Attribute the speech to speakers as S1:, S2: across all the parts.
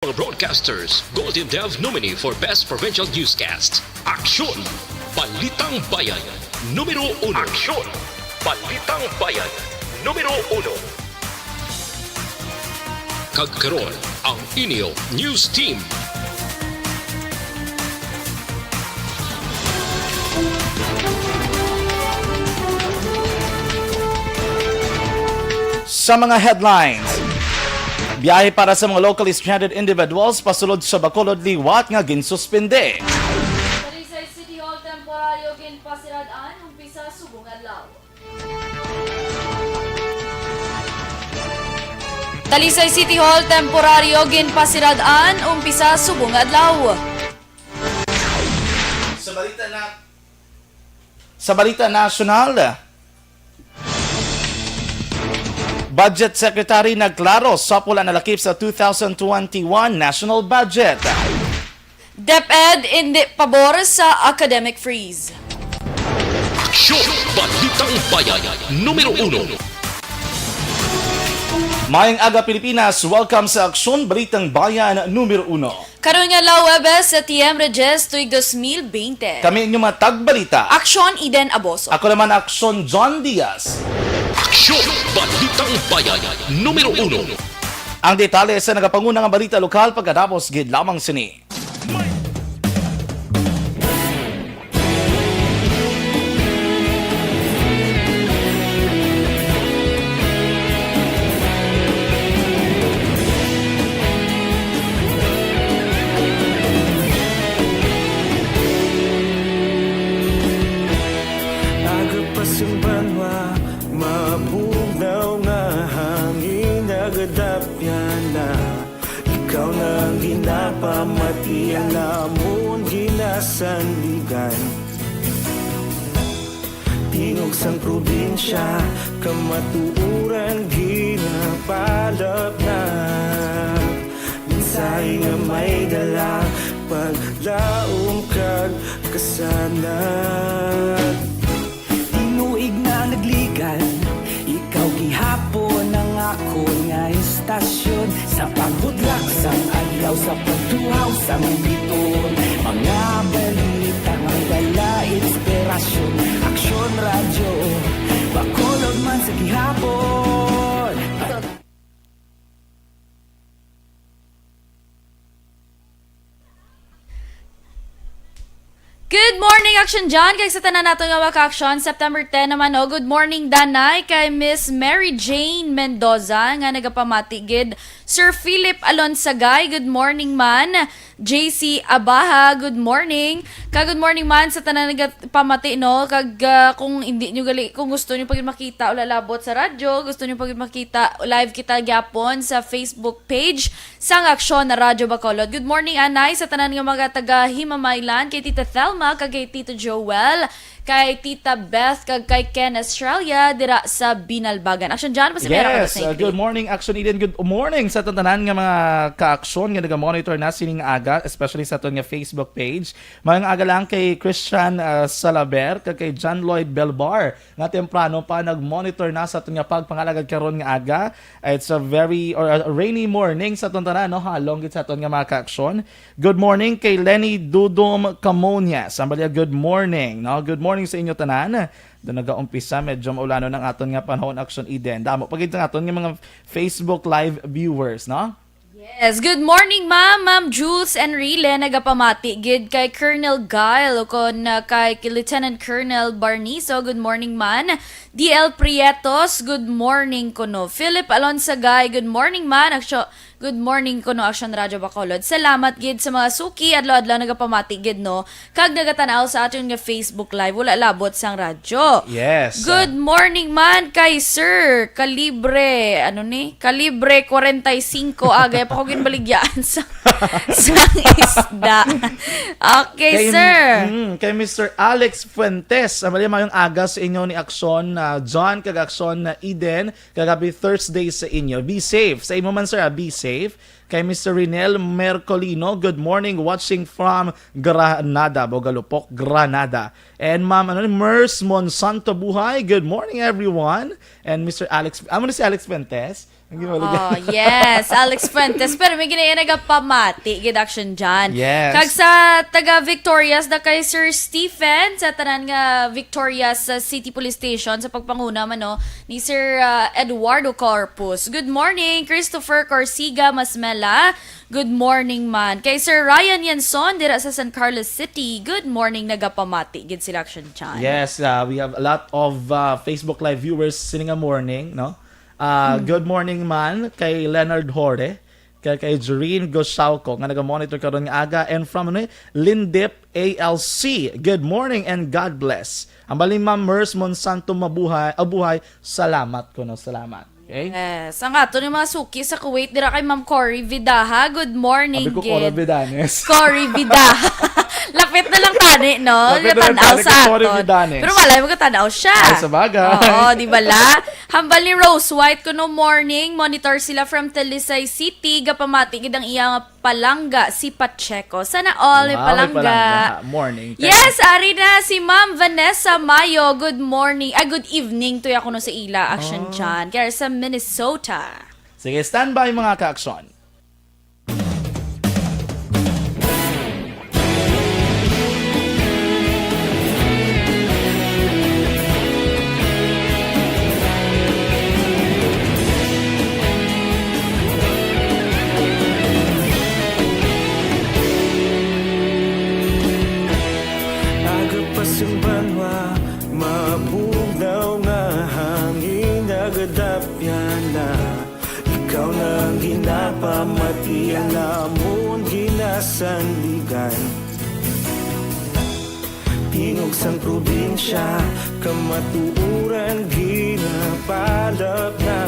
S1: Mga broadcasters, Golden Dev nominee for Best Provincial Newscast. Aksyon! Balitang Bayan, numero 1. Aksyon! Balitang Bayan, numero 1. Kagkaroon ang inyo News Team.
S2: Sa mga headlines, biyahe para sa mga locally stranded individuals pasulod sa Bacolod liwat nga ginsuspende.
S3: Talisay City Hall temporaryo ginpasiradaan umpisa subong adlaw. Talisay City Hall temporaryo ginpasiradaan umpisa subong adlaw.
S2: Sa balita nasyonal, Budget Secretary nagklaro sa pula na lakip sa 2021 national budget.
S3: DepEd hindi pabor sa academic freeze.
S1: Aksyon! Balitang Bayan, numero 1.
S2: Mayang aga Pilipinas, welcome sa Aksyon Balitang Bayan numero 1.
S3: Karon nga law Webes sa TM Regis tuig 2020.
S2: Kami inyong mga tagbalita.
S3: Aksyon Eden Aboso.
S2: Ako naman Aksyon John Diaz.
S1: Aksyon! Balitang Bayan, numero 1.
S2: Ang detalye sa nagapangunang nga balita lokal pagkatapos gid lamang sini.
S4: Agapasumbanwa, mabugaw nga hangin nagadapya na. Ikaw na ang ginapamati, alamon ginasandigan. Tingog sang probinsya, kamatuuran ginapalap na. Minsay nga may dala, paglaom kag kasanat. Tinuig na nagligan, ikaw gihapon ang ako nga istasyon. Sa pagbudlak sang adlaw, sa pagtuhaw sa biton. Mga balita ang dala, inspirasyon. Aksyon radyo, Bacolod man sa gihapon.
S3: Good morning, Action John. Kay sa tanan nato nga waka-action, September 10 naman o. Good morning, Danay, kay Miss Mary Jane Mendoza, nga nagapamatигid. Sir Philip Alonsagay, good morning man. JC Abaha, good morning. Good morning man sa tanan nagapamati, no? Kung hindi nyo gali, kung gusto nyo pag makita o lalabot sa radyo, gusto nyo pag makita live kita gyapon sa Facebook page sang Aksyon na Radyo Bacolod. Good morning, Anay, sa tanan nga mga taga Himamaylan, kay Tita Thelma, kay Tito Joel, kay Tita Beth, kay Ken Australia, dira sa Binalbagan. Action John,
S2: Yes, good morning Action Eden. Good morning sa tanan nga mga ka-aksyon nga naga-monitor na sining aga, especially sa aton nga Facebook page. Mayang aga lang kay Christian Salaber, kay John Lloyd Belbar, nga temprano pa nag-monitor na sa aton nga pagpangalagad karon nga aga. It's a rainy morning sa aton tanan, no? Halong gid sa aton nga mga ka-aksyon. Good morning kay Lenny Dudom Camonia. Sambalya, good morning, no? Good morning sa inyo tanan. Doon nag-aumpisa, medyo maulano ng aton nga panahon Action Eden. Damo pagid ng aton nga mga Facebook live viewers, no?
S3: Yes, good morning Ma'am Jules Enrile, nagapamati gid kay Colonel Guile kon kay Lieutenant Colonel Barniso, good morning man. DL Prietos, good morning kuno. Philip Alonsagay, good morning man. Good morning kuno Action Radyo Bacolod. Salamat gid sa mga suki adlaw-adlaw nagapamati gid, no. Kag nagatanaw sa aton nga Facebook live, wala labot sang radyo.
S2: Yes.
S3: Good morning man kay Sir Kalibre, Kalibre 45 agay pa ko ginbaligyan sa isda. Okay, sir.
S2: Kay Mr. Alex Fuentes, amali mayong aga sa inyo ni Aksyon John, kag Aksyon Eden, kagabi Thursday sa inyo. Be safe. Sa imo man sir, be safe. Kay Mr. Rinel Mercolino, good morning, watching from Granada, Bogalupok, Granada. And Ma'am Mers Monsanto Buhay, good morning everyone. And Mr. Alex, amo na si Alex Fuentes.
S3: Oh, yes, Alex Fuentes. Pero may ginaya nagapamati, gidaction dyan.
S2: Yes.
S3: Kag sa taga Victorias, na kay Sir Stephen, sa tanan nga Victorias City Police Station, sa pagpanguna man, no, ni Sir Eduardo Corpus. Good morning, Christopher Corsiga Masmela. Good morning man. Kay Sir Ryan Yanson, dira sa San Carlos City. Good morning, nagapamati, gid sila action dyan.
S2: Yes, we have a lot of Facebook Live viewers sining a morning, no? Good morning man kay Leonard Hore, kay Joreen Gosauco nga naga-monitor karon nga aga, and from Lindip ALC. Good morning and God bless. Ang baling Ma'am Mers Monsanto abuhay. Salamat ko no, salamat. Okay?
S3: Yes. Ang ato ni mga suki sa Kuwait, dira kay Ma'am Cory Vidaha. Good morning,
S2: Sabi ko
S3: gid.
S2: Cora Vidanes.
S3: Cory Vidaha. Lapit na lang tani, no?
S2: Lapit na lang
S3: Tanaw
S2: tani
S3: sa
S2: kay Cory
S3: aton.
S2: Vidanes.
S3: Pero malay mo katanaw siya.
S2: Ay, sa bagay.
S3: Oo, di ba la? Hambal ni Rose White kuno morning. Monitor sila from Talisay City. Gapamati gid ang iyang palangga si Pacheco. Sana all may
S2: Wow,
S3: palangga.
S2: Morning.
S3: Yes, ari na si Ma'am Vanessa Mayo. Good morning. Good evening to kuno sa ila. Action dyan. Kaya sa Minnesota.
S2: Sige, standby mga ka-aksyon.
S4: Aga pa simbanwa, mabugnaw nga hangin nagadapyan na. Ikaw na ang ginapamatian namon ginasanligan. Tingog sang probinsya, kamatuuran ginapalap na.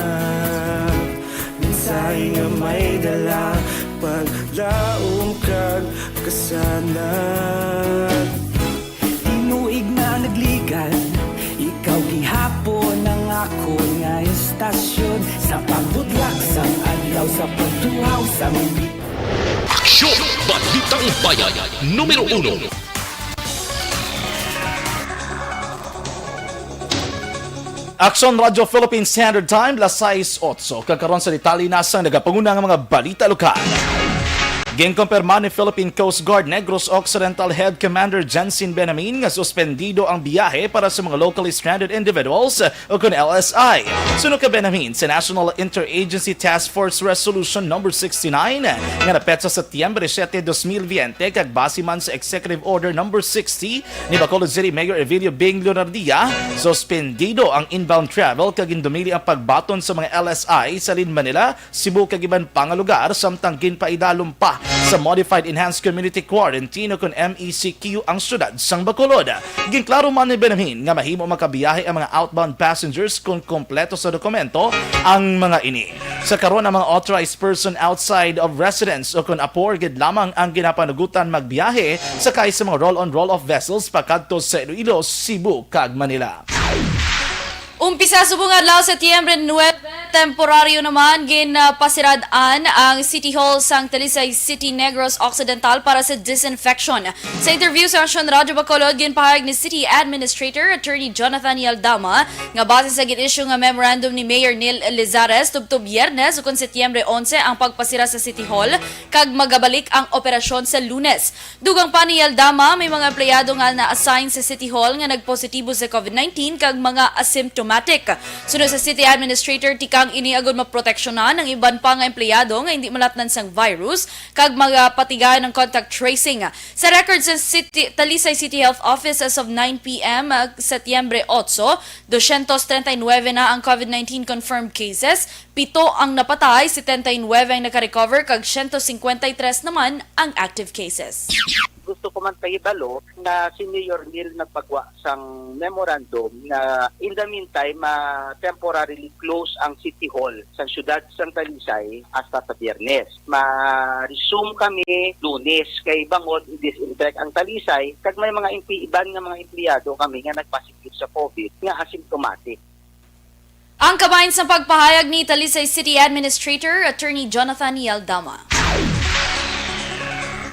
S4: Minsay nga may dala, paglaom kag kasanat.
S5: Tinuig na nagligan, ikaw gihapon ang ako nga estasyon. Sa pagbutlak sang adlaw, sa pagtuhaw sa mga
S1: Aksyon! Balitang Bayan, numero 1.
S2: Action Radio Philippine Standard Time, las 6:08. Kakaroon sa detalye nasang nagapanguna ng mga balita lokal. Ginkumpirma ni Philippine Coast Guard Negros Occidental Head Commander Jensen Benamin nga suspendido ang biyahe para sa mga locally stranded individuals o kun LSI. Sunod ka Benamin sa National Interagency Task Force Resolution No. 69 nga napetsa sa Setyembre 7, 2020 kag base man sa Executive Order No. 60 ni Bacolod City Mayor Evilio Bing Leonardia, suspendido ang inbound travel kag indumili ang pagbaton sa mga LSI sa Lin Manila, Cebu kag iban pang lugar samtang ginpaidalom pa sa Modified Enhanced Community Quarantine o kun MECQ ang syudad sang Bacolod. Ginklaro man ni Benamin nga mahimo makabiyahe ang mga outbound passengers kung kompleto sa dokumento ang mga ini. Sa karon ang mga authorized person outside of residence o kun apor gid lamang ang ginapanugutan magbiyahe sakay sa mga roll-on roll-off vessels pakadto sa Iloilo, Cebu kag Manila.
S3: Umpisa subong adlaw Setyembre 9, temporaryo naman ginpasiradaan ang City Hall sang Talisay City, Negros Occidental para sa disinfection. Sa interview sa Action Radio Bacolod, ginpahayag ni City Administrator Attorney Jonathan Yaldama nga base sa gin-issue nga memorandum ni Mayor Neil Lizares tubtob Biyernes ukon Setyembre 11 ang pagpasira sa City Hall kag magabalik ang operasyon sa Lunes. Dugang pa ni Yaldama, may mga empleyado nga na-assign sa City Hall nga nagpositibo sa COVID-19 kag mga asymptomatic. Sunod sa City Administrator, tikang iniagod maproteksyonan ng iban pa nga empleyado nga hindi malatnan sang virus kag magpatigayan ng contact tracing. Sa record sa Talisay City Health Office as of 9 p.m. Setyembre 8, 239 na ang COVID-19 confirmed cases, 7 ang napatay, 79 ang nakarecover kag 153 naman ang active cases.
S6: Gusto ko man pahibalo na si Mayor Neil nagpagwa sang memorandum na in the meantime temporarily close ang City Hall sa siyudad sang Talisay hasta sa Biyernes. Ma-resume kami Lunes kay bangod i-disinfect ang Talisay kag may mga iban nga mga empleyado kami nga nagpositive sa COVID nga asymptomatic.
S3: Ang kabahin sa pagpahayag ni Talisay City Administrator Attorney Jonathan Yaldama.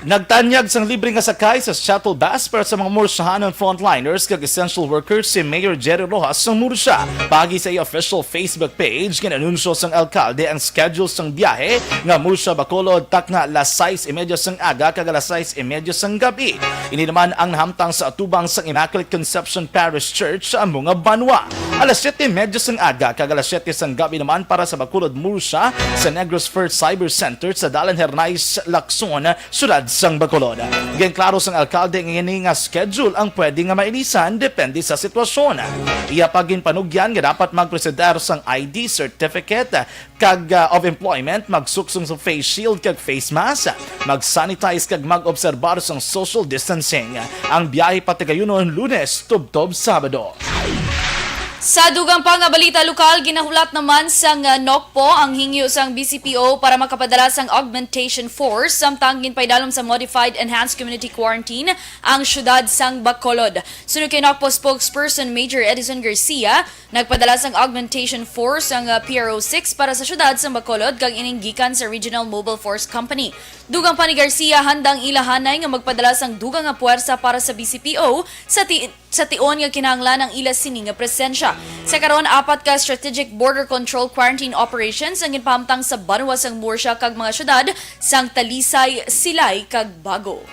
S2: Nagtanyag sang libre nga sakay sa shuttle bus para sa mga Mursiahanon frontliners kag essential workers si Mayor Jerry Rojas sang Mursia. Pagi sa official Facebook page, kinanunsyo sang alkalde ang schedule sang biyahe nga Mursia Bacolod takna alas 6:30 sang aga kag alas 6:30 sang gabi. Ini naman ang nahamtang sa atubang sang Immaculate Conception Parish Church sa Amunga Banwa. Alas 7:30 sang aga kag alas 7 sang gabi naman para sa Bacolod Mursia sa Negros First Cyber Center sa Dalan Hernais, Lacson, siyudad sang Bacolod. Gan klaro sang alkalde nga ini nga schedule ang pwede nga mainisan depende sa sitwasyon. Iya pagin panugyan nga dapat magpresentar sang ID certificate kag of employment, magsuksong sa face shield kag face mask, mag-sanitize kag mag-obserbar sang social distancing. Ang biyahe patigayunon Lunes tubtob Sabado.
S3: Sa dugang pa nga balita lokal, ginahulat naman sang NOCPO ang hingyo sang BCPO para makapadala sang augmentation force samtang ginpaydalom sa Modified Enhanced Community Quarantine ang syudad sang Bacolod. Sunod kay NOCPO spokesperson Major Edison Garcia, nagpadala sang augmentation force ang PRO6 para sa syudad sang Bacolod kag ininggikan sa Regional Mobile Force Company. Dugang pa ni Garcia, handang ilahanay nga magpadala sang dugang nga puwersa para sa BCPO sa tion nga kinahanglan ng ila sini nga presensya. Sa karon, 4 ka strategic border control quarantine operations ang ginpahamtang sa Banwa sang Mursia kag mga syudad sang Talisay, Silay kag Bago.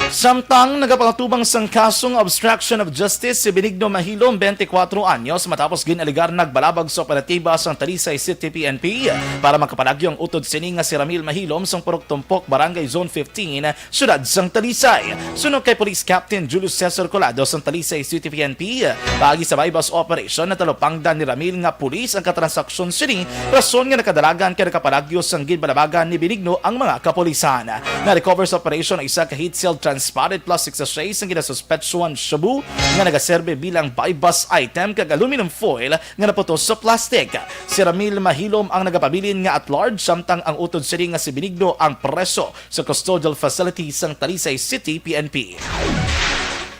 S2: Samtang nagapatubang sang kasong obstruction of justice si Benigno Mahilom, 24 anyos, matapos ginaligar nagbalabag sa operatiba sang Talisay City PNP para makapanagyong utod sini nga si Ramil Mahilom sang Purok Tumpok, Barangay Zone 15, syudad sang Talisay. Sunog kay Police Captain Julius Cesar Colado sang Talisay City PNP, pagi sa bypass operation na talupangdan ni Ramil nga pulis ang katransaksyon sini, rason nga nakadalagan kay nakapanagyo sang ginbalabagan ni Benigno ang mga kapolisan. Na-recover sa operation ang isa ka heat seal transpotted plastic sachets ang ginasuspetsuan shabu nga nagaserbe bilang bypass item kag aluminum foil nga naputos sa plastic. Si Ramil Mahilom ang nagapabilin nga at large samtang ang utod sini nga si Benigno ang preso sa custodial facility sang Talisay City PNP.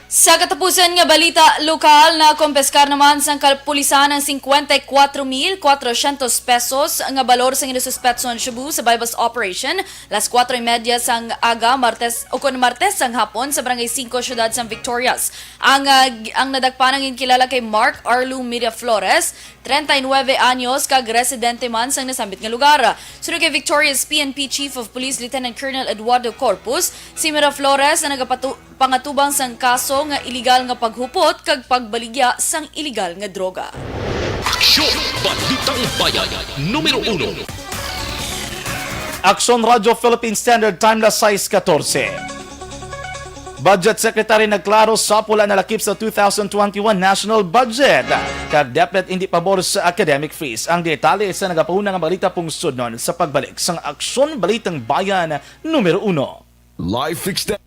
S3: Sa katapusan nga balita lokal, na kumpeskar naman sa kapulisan ng 54,400 pesos nga balor sa ginasuspetson Cebu sa bypass operation las 4:30 sang aga Martes sang hapon sa Barangay 5 syudad sang Victorias. Ang nadagpanang kilala kay Mark Arlu Miraflores, 39 anyos, kag residente man sang nasambit nga lugar. Sunod kay Victorias PNP Chief of Police Lieutenant Colonel Eduardo Corpus, si Miraflores na pangatubang sang kaso nga iligal nga paghupot kag pagbaligya sang iligal nga droga.
S1: Aksyon! Balitang Bayan, numero 1.
S2: Aksyon Radio Philippine Standard Time na 6:14. Budget Secretary nagklaro sa pula na lakip sa 2021 national budget. Kag dapat hindi pabor sa academic fees. Ang detalye sa nagapahuna nga balita pong sudnon sa pagbalik sang Aksyon Balitang Bayan numero 1.
S7: Live fixed.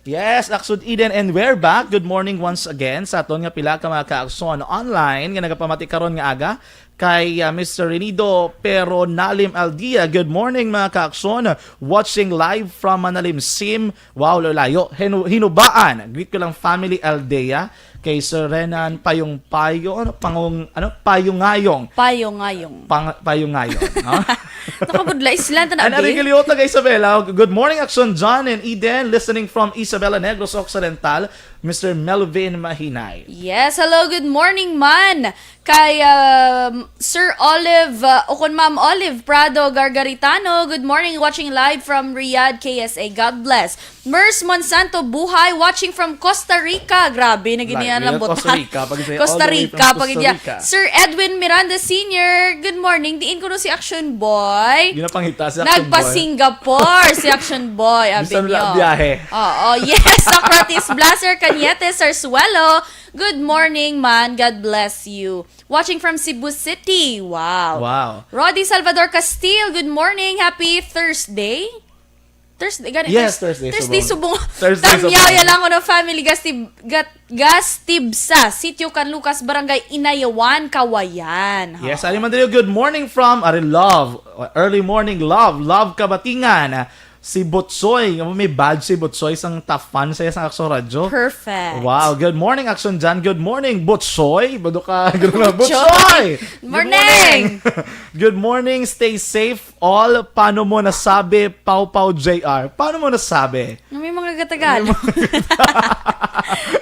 S2: Yes, Aksud Eden, and we're back. Good morning once again sa aton nga pila ka mga ka-aksyon online nga nagapamati karon nga aga kay Mr. Renido Pero Nalim Aldia. Good morning mga ka-aksyon. Watching live from Manalim Sim. Wow, lalayo. Hinubaan. Greet ko lang family Aldea. Kay Sir Renan Payong-Payo, Payong-Ngayong.
S3: Payong-Ngayong.
S2: Payong-Ngayong. No?
S3: Nakabudlay sila na
S2: And Arigiliot na kay Isabela. Good morning, Action John and Eden. Listening from Isabela Negros Occidental, Mr. Melvin Mahinay.
S3: Yes, hello, good morning man. Kay Sir Olive, o kun Ma'am Olive Prado Gargaritano, good morning, watching live from Riyadh, KSA. God bless. Mers Monsanto Buhay, watching from Costa Rica. Grabe, naginian lang botan.
S2: Costa Rica.
S3: Costa Rica. Sir Edwin Miranda Sr., good morning. Diin ko no si Action Boy.
S2: Ginapangita si Action Boy.
S3: Nagpa-Singapore si Action Boy.
S2: Bisan
S3: Abinyo.
S2: biyahe.
S3: Oo, yes. Socrates Blaser Cañete Sarsuelo. Good morning, man. God bless you. Watching from Cebu City. Wow. Roddy Salvador Castile. Good morning. Happy Thursday.
S2: Yes, Thursday.
S3: Subong.
S2: Thursday,
S3: Tamyaya lang ko ng family Gastibsa, Sitio Can Lucas, Barangay Inayawan, Kawayan.
S2: Yes, Ari Mandrio, good morning from Ari Love. Early morning love. Love Kabatingan. Si Butsoy. May badge si Butsoy. Isang tough fan sa isang Action Radio.
S3: Perfect.
S2: Wow. Good morning, Action Jan. Good morning, Butsoy. Bado ka. Good morning,
S3: Butsoy.
S2: Butsoy.
S3: Good morning.
S2: Good morning. Stay safe all. Paano mo nasabi, Pau Pau JR? Paano mo nasabi?
S3: May mga Tagalog.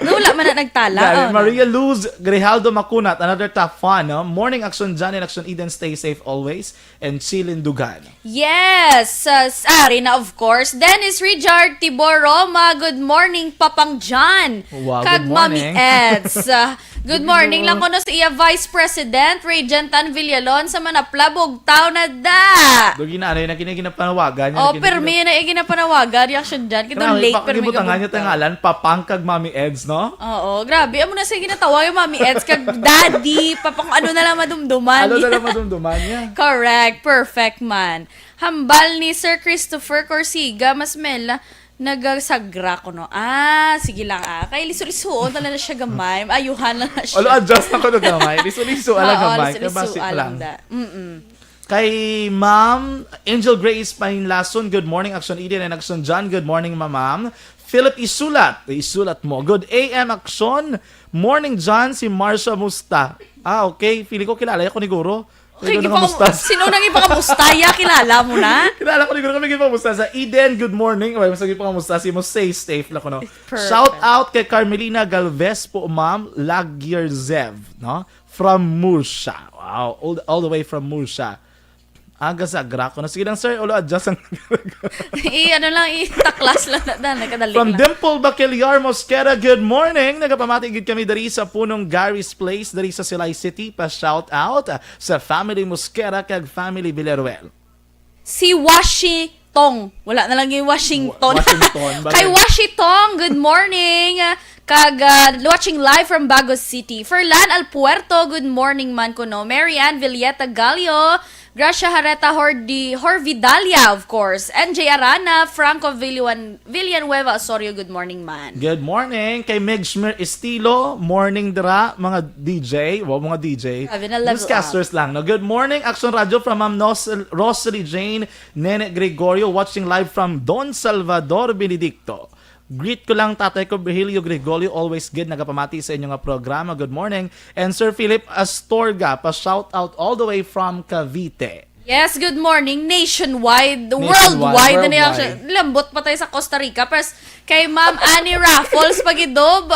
S3: Wala man na nagtala.
S2: Dahil
S3: Oh,
S2: Maria Luz Grijaldo Macunat, another top fan. No? Morning, Action Jan and Action Eden. Stay safe always. And Chilin Dugan.
S3: Yes, Arina of course. Dennis Richard Tibor Roma, good morning Papang John.
S2: Wow,
S3: Kag
S2: good
S3: Mami
S2: morning.
S3: Eds. Good morning lang ko no sa iya Vice President Regentan Villalon sa manaplabog tao na da.
S2: Dogi na, ano yung nakiniginapawagan.
S3: Oh, permi na iginapanawagan reaction dyan. Kita late permi
S2: Pakibutan nga niya tangalan, Papangkag Mami Eds, no?
S3: Oo, grabe. Amo na sa ginatawag yung Mami Eds kag daddy, papang ano na lang madumduman.
S2: Ano na lang madumduman niya?
S3: Correct. Perfect man. Hambal ni Sir Christopher Corsiga, mas mela, nagasagra ko no. Sige lang Kay liso-liso, tala na siya gamay. Ayuhan lang na siya.
S2: Alo, adjust na ko na gamay. Liso-liso, alam gamay.
S3: liso-liso,
S2: Kabasi ko
S3: alam
S2: lang.
S3: da.
S2: Kay Ma'am Angel Grace Painlason, good morning, Action Eden and Action John. Good morning, Ma'am. Philip Isulat, isulat mo. Good AM, Action. Morning, John. Si Marsha Musta. Okay. Feeling ko kilala ko ni Guro.
S3: Okay, sino nang ipakamusta? Kilala mo na?
S2: Kilala ko ni Guro kami ipamusta sa Eden. Good morning. Okay, masagin ipamusta. Si mo stay safe lang ko, no?
S3: Perfect.
S2: Shout out kay Carmelina Galvez po, Ma'am. Lagierzev, no? From Murcia. Wow. All the way from Murcia. Aga sa Graco. Sige lang, sir. Ulo, adjust ang...
S3: Taklas lang na. Nakadali
S2: From
S3: lang.
S2: Dimple Bacaliar Mosquera, good morning. Nagapamatigid kami dari sa punong Gary's Place, dari sa Silay City. Pa-shout out sa family Mosquera kag family Villaruel.
S3: Si Washington. Wala na lang yung Washington.
S2: Washington.
S3: Kay Washington, good morning. Kag watching live from Bago City. Ferlan Alpuerto, good morning man ko no. Marianne Villeta Gallo, Gracia Hareta Horvidalia, of course. NJ Arana, Franco Villanueva Osorio, good morning man.
S2: Good morning. Kay Meg Schmer Estilo, morning dira, mga DJ. Wow, mga DJ.
S3: Grabe na level
S2: Newscasters lang. No? Good morning, Action Radio from Ma'am Rosalie Jane, Nene Gregorio, watching live from Don Salvador Benedicto. Greet ko lang tatay ko, Virgilio Gregorio, always good, nagapamati sa inyong programa. Good morning. And Sir Philip Astorga, pa-shout out all the way from Cavite.
S3: Yes, good morning. Nationwide, worldwide.
S2: Worldwide.
S3: Lambot pa tayo sa Costa Rica. Pres, kay Ma'am Annie Raffles, pagido,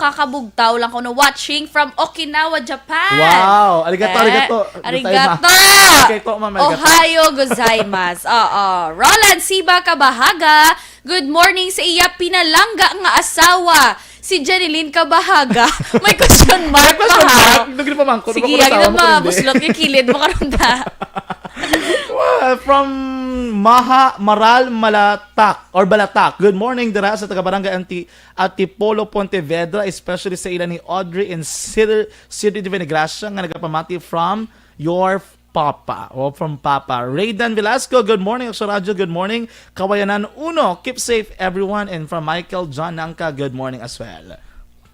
S3: kakabugtaw lang ko no, watching from Okinawa, Japan.
S2: Wow! Arigato.
S3: Arigato!
S2: Arigato, ma'am. Arigato.
S3: Ohayo gozaimasu. Roland Siba Kabahaga, good morning sa iya pinalangga nga asawa. Si Janeline Kabahaga. May question mark pa ha.
S2: Nagin pa man ko.
S3: Sige, yan na mabuslot yung kilid mo karon da.
S2: From Maral Malatak or Balatak. Good morning dira sa taga-barangay Antipolo Pontevedra, especially sa ilan ni Audrey and City de Venegracia nga nagapamati from your Papa o from Papa. Raydan Velasco, good morning. Action Radio, good morning. Kawayanan Uno, keep safe everyone. And from Michael John Nangka, good morning as well.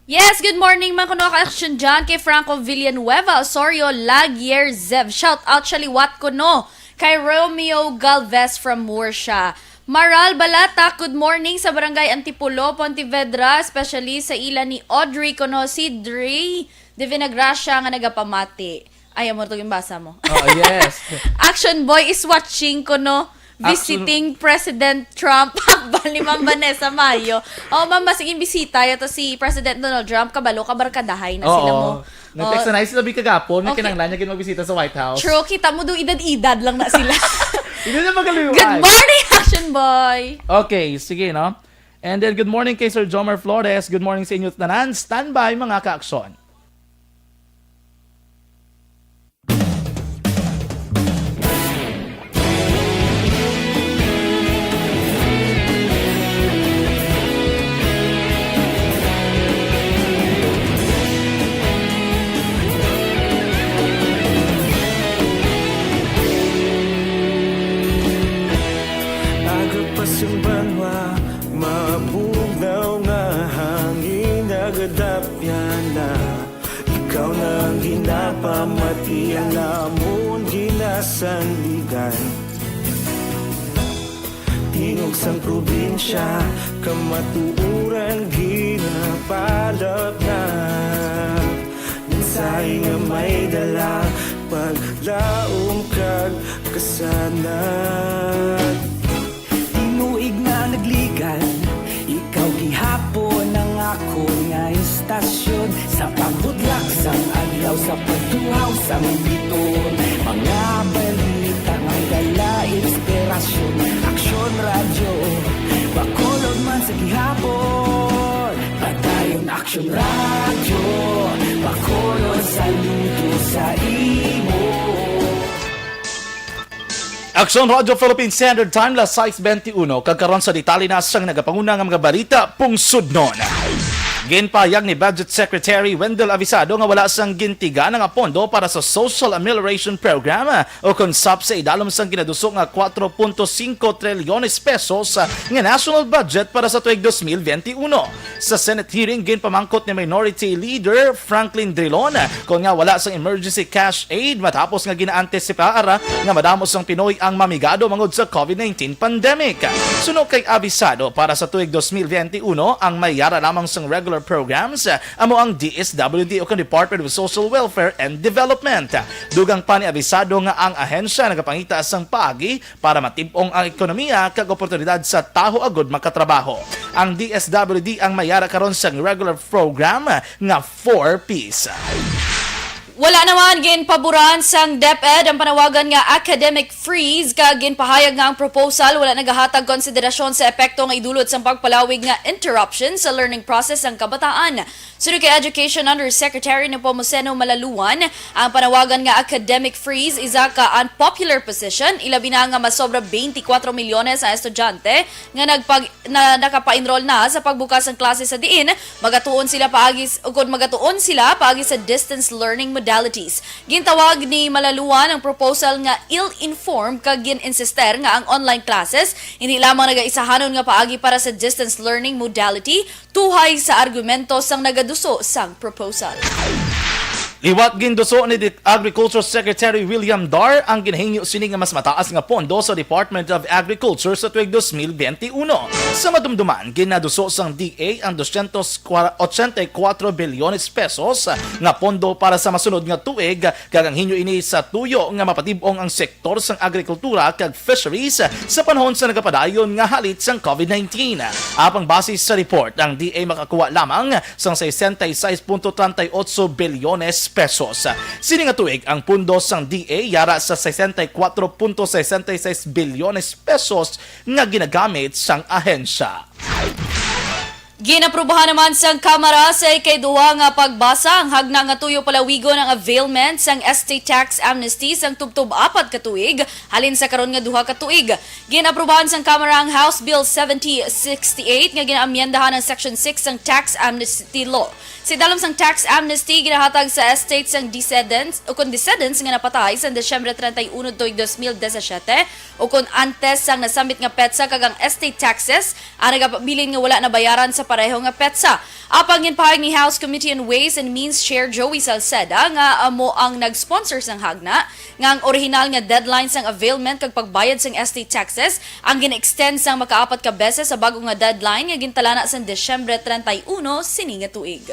S3: Yes, good morning mga kuno ka-action dyan kay Franco Villanueva Osorio Lagierzev. Shout out siya liwat ko no kay Romeo Galvez from Murcia. Maral Balata, good morning sa Barangay Antipolo, Pontevedra, especially sa ilan ni Audrey Kono, si Dre de Venegracia nga nagapamati. Ayaw mo ito yung basa mo.
S2: Oh, yes.
S3: Action Boy is watching ko no. Visiting President Trump. Hakbal ni Ma'am Vanessa Mayo. Ma'am, masiging bisita. Ito si President Donald Trump. Kabalo, kabarkadahay na sila mo.
S2: Nag-text na sila kagapon. Okay. Kinanglan niya magbisita sa White House.
S3: True, kita mo doon idad-idad lang na sila.
S2: Hindi na magaliwan.
S3: Good morning, Action Boy!
S2: Okay, sige, no? And then, good morning kay Sir Jomar Flores. Good morning sa inyo tanan. Standby, mga ka-aksyon.
S4: Agapasang banwa, mabugnaw nga hangin nagadapyan na. Ikaw na ang ginapamati ang namon ginasandigan. tingog sang probinsya, kamatuuran ginapalap na. Minsay nga may dala, paglaom kag kasanat.
S5: Tinuig na nagligan, ikaw gihapon ang ako nga istasyon. Sa pagbudlak sang adlaw, sa pagtuhaw sang biton, mga balita nga dala inspirasyon. Aksyon radyo, bakolod man sa gihapon. Padayon aksyon radyo, bakolod sa luto sa imo.
S2: Aksyon Radio Philippine Standard Time, las 6:21. Kagkaroon sa detalye na siyang nagapanguna ng mga balita pungsod nun. Ginpahayag ni Budget Secretary Wendell Avisado nga wala sang gintiga nga pondo para sa Social Amelioration Program o kung SAP sa idalom sang ginadusok nga 4.5 trilyones pesos nga national budget para sa tuig 2021. Sa Senate hearing, ginpamangkot ni Minority Leader Franklin Drilon kung nga wala sang emergency cash aid matapos nga ginaantisipar nga madamos ang Pinoy ang mamigado mangod sa COVID-19 pandemic. Suno kay Avisado, para sa tuig 2021 ang mayara lamang sang regular programs amo ang DSWD o Department of Social Welfare and Development. Dugang pa ni Avisado nga ang ahensya nagapangita sang paagi para matibong ang ekonomiya kag oportunidad sa taho agud makatrabaho. Ang DSWD ang mayara karon sang regular program nga 4Ps.
S3: Wala naman ginpaboran sang DepEd ang panawagan nga academic freeze kag ginpahayag nga ang proposal wala nagahatag konsiderasyon sa epekto nga idulot sang pagpalawig nga interruption sa learning process ang kabataan. Sunod kay Education Undersecretary Nepomuceno Malaluan, ang panawagan nga academic freeze isa ka unpopular position, ilabi na nga masobra 24 milyones ang estudyante nga nakapa-enroll na sa pagbukas ng klase sa diin, magatuon sila paagi sa distance learning modalities. Gintawag ni Malaluan ang proposal nga ill-informed kag gin-insister nga ang online classes hindi lamang nagaisahanon nga paagi para sa distance learning modality, tuhay sa argumento sang nagaduso sang proposal.
S2: Liwat ginduso ni Agriculture Secretary William Dar ang ginahingyo sini nga mas mataas nga pondo sa Department of Agriculture sa tuig 2021. Sa madumduman, ginaduso sang DA ang 284 bilyones pesos nga pondo para sa masunod nga tuig kag ang hinyo ini sa tuyo nga mapatibong ang sektor sang agrikultura kag fisheries sa panahon sa nagapadayon nga halit sang COVID-19. Apang base sa report, ang DA makakuha lamang sang 66.38 bilyones pesos. Sini nga tuig ang pundo sang DA yara sa 64.66 bilyones pesos nga ginagamit sang ahensya.
S3: Ginaprubahan naman sang Kamara sa ikay-duwa nga pagbasa ang hagna nga tuyo palawigon ang availment sang estate tax amnesty sang tubtob 4 ka tuig halin sa karon nga 2 ka tuig. Ginaprubahan sang Kamara ang House Bill 7068 nga ginaamyendahan ang Section 6 sang Tax Amnesty Law. Si dalom sang tax amnesty ginahatag sa estate sang descendants o kung descendants nga napatay sa Desyembre 31 tuig 2017 o kung antes sang nasambit nga petsa kag ang estate taxes ang nagapabilin nga wala na bayaran sa pareho nga petsa. Apang ginpahayag ni House Committee on Ways and Means Chair Joey Salceda nga amo ang nag-sponsor sang hagna nga ang original nga deadline sang availment kag pagbayad sang estate taxes ang gina-extend sang makaapat ka beses sa bago nga deadline nga gintalana sa Desyembre 31 sini nga tuig.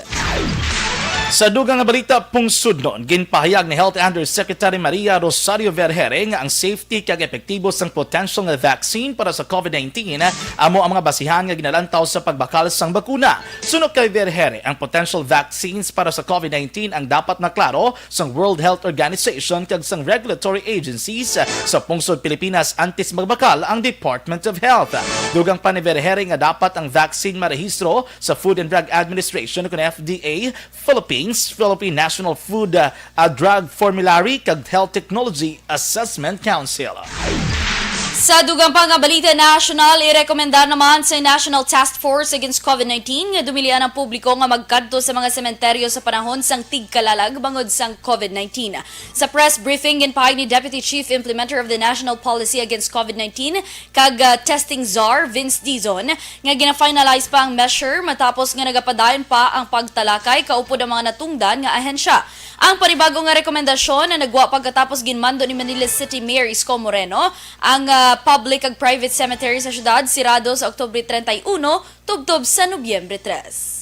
S2: Sa dugang nga balita pungsod nun, ginpahayag ni Health Undersecretary Maria Rosario Vergere nga ang safety kag epektibo sang potential nga vaccine para sa COVID-19 amo ang mga basihan nga ginalantaw sa pagbakal sang bakuna. Sunod kay Vergere, ang potential vaccines para sa COVID-19 ang dapat na klaro sang World Health Organization kag sang regulatory agencies sa pungsod Pilipinas antes magbakal ang Department of Health. Dugang pa ni Vergere nga dapat ang vaccine marehistro sa Food and Drug Administration kung FDA, Philippine National Food Drug Formulary kag Health Technology Assessment Council.
S3: Sa dugang pa nga balita national, irekomendar naman sa National Task Force Against COVID-19 nga dumilian ang publiko nga magkadto sa mga sementeryo sa panahon sang tigkalalag bangod sang COVID-19. Sa press briefing, ginpahayag ni Deputy Chief Implementer of the National Policy Against COVID-19 kag Testing Czar Vince Dizon nga gina-finalize pa ang measure matapos nga nagapadayon pa ang pagtalakay kaupod ang mga natungdan nga ahensya. Ang panibagong nga rekomendasyon na nagwa pagkatapos ginmando ni Manila City Mayor Isko Moreno ang mga public ag private cemetery sa syudad sirado sa Oktubre 31 tubtob sa Nobyembre 3.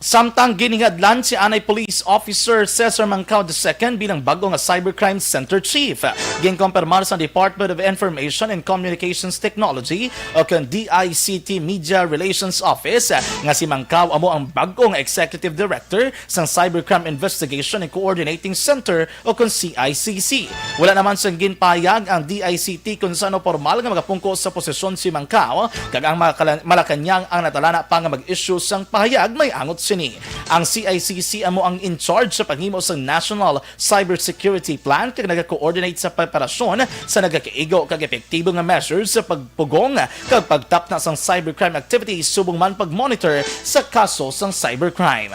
S2: Samtang giningadlan si Anay Police Officer Cesar Mancao II bilang bago nga Cybercrime Center Chief. Ginkompirmar sa Department of Information and Communications Technology o kung DICT Media Relations Office nga si Mancao amo ang bagong Executive Director sa Cybercrime Investigation and Coordinating Center o kung CICC. Wala naman sang ginpayag ang DICT kung saan formal nga magapungko sa posisyon si Mancao kag ang Malacanang ang natalana pa nga mag-issue sang pahayag may angot sini. Ang CICC amo ang in charge sa paghimo sa National Cybersecurity Plan kag naga-coordinate sa preparasyon sa nagakaigo kag epektibo nga measures sa pagpugong kag pagtapna sang cybercrime activities subong man pag-monitor sa kaso sang cybercrime.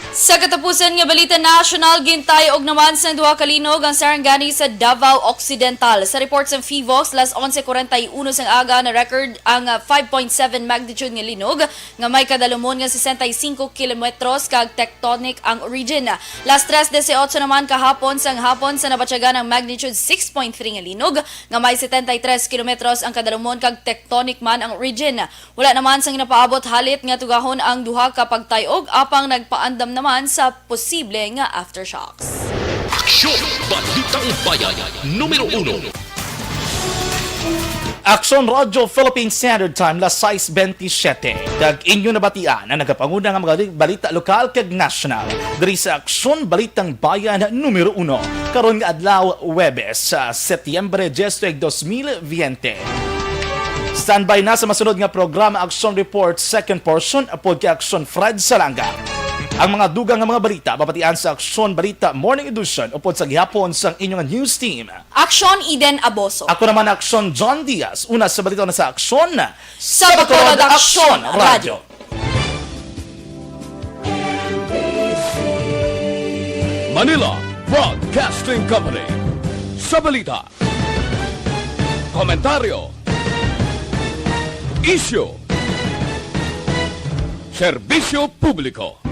S3: Sa katapusan nga balita national, gintay og naman sa duha ka linog ang Sarangani sa Davao Occidental. Sa reports ng FIVOX, las 11:41 sang aga na record ang 5.7 magnitude nga linog nga may kadalumon nga 65 kilometros kag tectonic ang origin. Las 3:18 naman kahapon sang hapon sa nabatyagan ang magnitude 6.3 nga linog nga may 73 kilometros ang kadalumon kag tectonic man ang origin. Wala naman sang napaabot halit nga tugahon ang duha ka pagtayog apang nagpaandam naman sa posible nga aftershocks.
S1: Aksyon! Balitang Bayan, numero 1.
S2: Aksyon Radyo Philippine Standard Time las 6:27. Kag inyo nabatian ang nagapanguna nga mga balita lokal kag national. Diri sa Aksyon Balitang Bayan numero 1. Karon nga adlaw Huwebes sa Setyembre 10, 2020. Standby na sa masunod nga programa Aksyon Report second portion apod kay Aksyon Fred Salanga. Ang mga dugang nga mga balita babatian sa Aksyon Balita Morning Edition upod sa gihapon sang inyong news team.
S3: Aksyon Eden Aboso.
S2: Ako naman Aksyon John Diaz. Una sa balita na sa Aksyon
S3: Sa Bacolod Aksyon Radio.
S7: Manila Broadcasting Company. Sa balita, komentaryo, issue, serbisyo publiko.